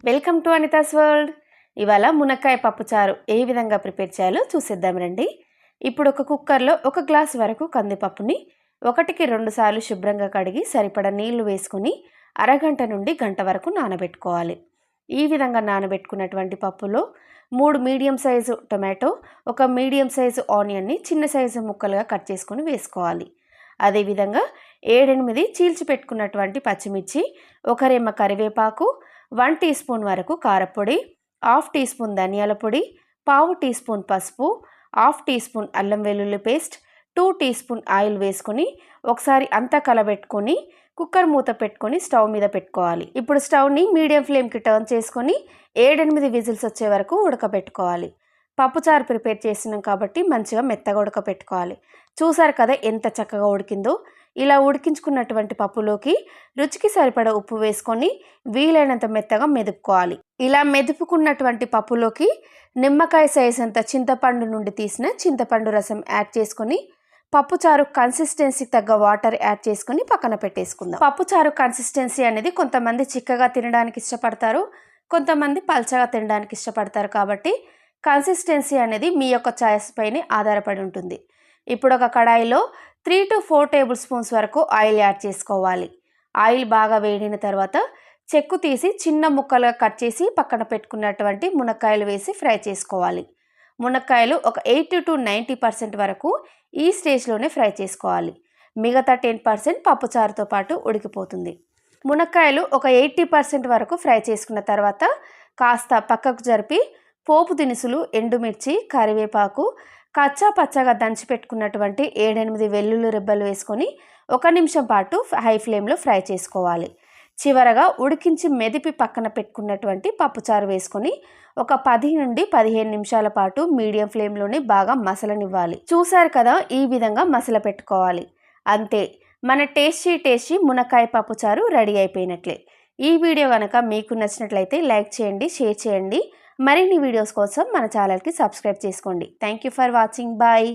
Welcome to Anita's world. ఇవాళ మునక్కాయ పప్పుచారు ఏ విధంగా ప్రిపేర్ చేయాలో చూసేద్దాం రండి. ఇప్పుడు ఒక కుక్కర్లో 1 గ్లాస్ వరకు కందిపప్పుని 1కి 2 సార్లు శుభ్రంగా కడిగి సరిపడా నీళ్లు వేసుకొని అరగంట నుండి గంట వరకు నానబెట్టుకోవాలి. ఈ విధంగా నానబెట్టుకున్నటువంటి పప్పులో 3 medium size tomato, 1 medium size ఆనియన్ని చిన్న సైజు ముక్కలుగా కట్ చేసుకొని వేసుకోవాలి. అదేవిధంగా 7-8 చీల్చి పెట్టుకున్నటువంటి పచ్చిమిర్చి, 1 రెమ్మ కరివేపాకు, 1 టీ స్పూన్ వరకు కారపొడి, 1/2 టీ స్పూన్ ధనియాల పొడి, 1/2 టీ స్పూన్ పసుపు, 1/2 టీ స్పూన్ అల్లం వెల్లుల్లి పేస్ట్, 2 టీ స్పూన్ ఆయిల్ వేసుకొని ఒకసారి అంతా కలబెట్టుకొని కుక్కర్ మూత పెట్టుకొని స్టవ్ మీద పెట్టుకోవాలి. ఇప్పుడు స్టవ్ని మీడియం ఫ్లేమ్కి టర్న్ చేసుకొని 7-8 విజిల్స్ వచ్చే వరకు ఉడకబెట్టుకోవాలి. పప్పుచారు ప్రిపేర్ చేసినాం కాబట్టి మంచిగా మెత్తగా ఉడకబెట్టుకోవాలి. చూసారు కదా ఎంత చక్కగా ఉడికిందో. ఇలా ఉడికించుకున్నటువంటి పప్పులోకి రుచికి సరిపడా ఉప్పు వేసుకొని వీలైనంత మెత్తగా మెదుపుకోవాలి. ఇలా మెదుపుకున్నటువంటి పప్పులోకి నిమ్మకాయ సైజ్ అంత చింతపండు నుండి తీసిన చింతపండు రసం యాడ్ చేసుకొని పప్పుచారు కన్సిస్టెన్సీకి తగ్గ వాటర్ యాడ్ చేసుకొని పక్కన పెట్టేసుకుందాం. పప్పుచారు కన్సిస్టెన్సీ అనేది కొంతమంది చిక్కగా తినడానికి ఇష్టపడతారు, కొంతమంది పల్చగా తినడానికి ఇష్టపడతారు. కాబట్టి కన్సిస్టెన్సీ అనేది మీ యొక్క చాయిస్ పైనే ఆధారపడి ఉంటుంది. ఇప్పుడు ఒక కడాయిలో 3 to 4 టేబుల్ స్పూన్స్ వరకు ఆయిల్ యాడ్ చేసుకోవాలి. ఆయిల్ బాగా వేడిన తర్వాత చెక్కు తీసి చిన్న ముక్కలుగా కట్ చేసి పక్కన పెట్టుకున్నటువంటి మునక్కాయలు వేసి ఫ్రై చేసుకోవాలి. మునక్కాయలు ఒక 80 to 90% వరకు ఈ స్టేజ్లోనే ఫ్రై చేసుకోవాలి. మిగతా 10% పప్పుచారుతో పాటు ఉడికిపోతుంది. మునక్కాయలు ఒక 80% వరకు ఫ్రై చేసుకున్న తర్వాత కాస్త పక్కకు జరిపి పోపు దినుసులు, ఎండుమిర్చి, కరివేపాకు, కచ్చా పచ్చగా దంచి పెట్టుకున్నటువంటి 7-8 వెల్లుల్లి రెబ్బలు వేసుకొని 1 నిమిషం పాటు హై ఫ్లేమ్లో ఫ్రై చేసుకోవాలి. చివరగా ఉడికించి మెదిపి పక్కన పెట్టుకున్నటువంటి పప్పుచారు వేసుకొని ఒక 10 నుండి 15 నిమిషాల పాటు మీడియం ఫ్లేమ్లోనే బాగా మసలనివ్వాలి. చూసారు కదా, ఈ విధంగా మసల పెట్టుకోవాలి. అంతే, మన టేస్టీ మునక్కాయ పప్పుచారు రెడీ అయిపోయినట్లే. ఈ వీడియో కనుక మీకు నచ్చినట్లయితే లైక్ చేయండి, షేర్ చేయండి. మరిన్ని వీడియోస్ కోసం మన ఛానల్కి సబ్స్క్రైబ్ చేసుకోండి. Thank you for watching. Bye.